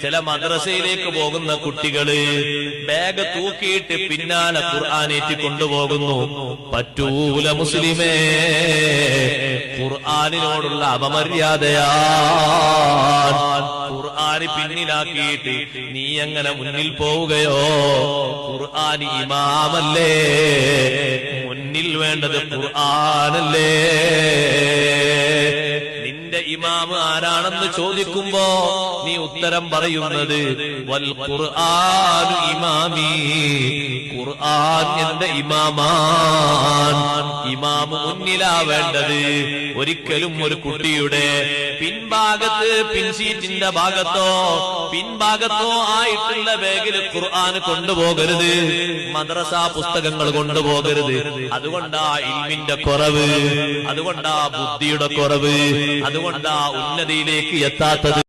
ചില മദ്രസയിലേക്ക് പോകുന്ന കുട്ടികള് ബാഗ് തൂക്കിയിട്ട് പിന്നാലെ ഖുർആനേറ്റി കൊണ്ടുപോകുന്നു. പറ്റൂല മുസ്ലിമേ, ഖുർആനിനോടുള്ള അപമര്യാദയാണ്. ഖുർആന് പിന്നിലാക്കിയിട്ട് നീ എങ്ങനെ മുന്നിൽ പോവുകയോ? ഖുർആൻ ഇമാമല്ലേ, മുന്നിൽ വേണ്ടത് ഖുർആനല്ലേ. നിന്റെ ഇമാം ആരാണെന്ന് ചോദിക്കുമ്പോ നീ ഉത്തരം പറയുന്നത് വൽ ഖുർആനു ഇമാമി, ഖുർആൻ എന്റെ ഇമാമാൻ. ഇമാം മുന്നിലാ വേണ്ടത്. ഒരിക്കലും ഒരു കുട്ടിയുടെ പിൻഭാഗത്ത്, പിൻസീറ്റിന്റെ ഭാഗത്തോ പിൻഭാഗത്തോ ആയിട്ടുള്ള ബാഗിൽ ഖുർആൻ കൊണ്ടുപോകരുത്. മദ്രസ പുസ്തകങ്ങൾ കൊണ്ടുപോകരുത്. അതുകൊണ്ടാ ഇൽമിന്റെ കുറവ്, അതുകൊണ്ടാ ബുദ്ധിയുടെ കുറവ്, അതുകൊണ്ടാ ഉന്നതിയിലേക്ക് എത്താത്തത്.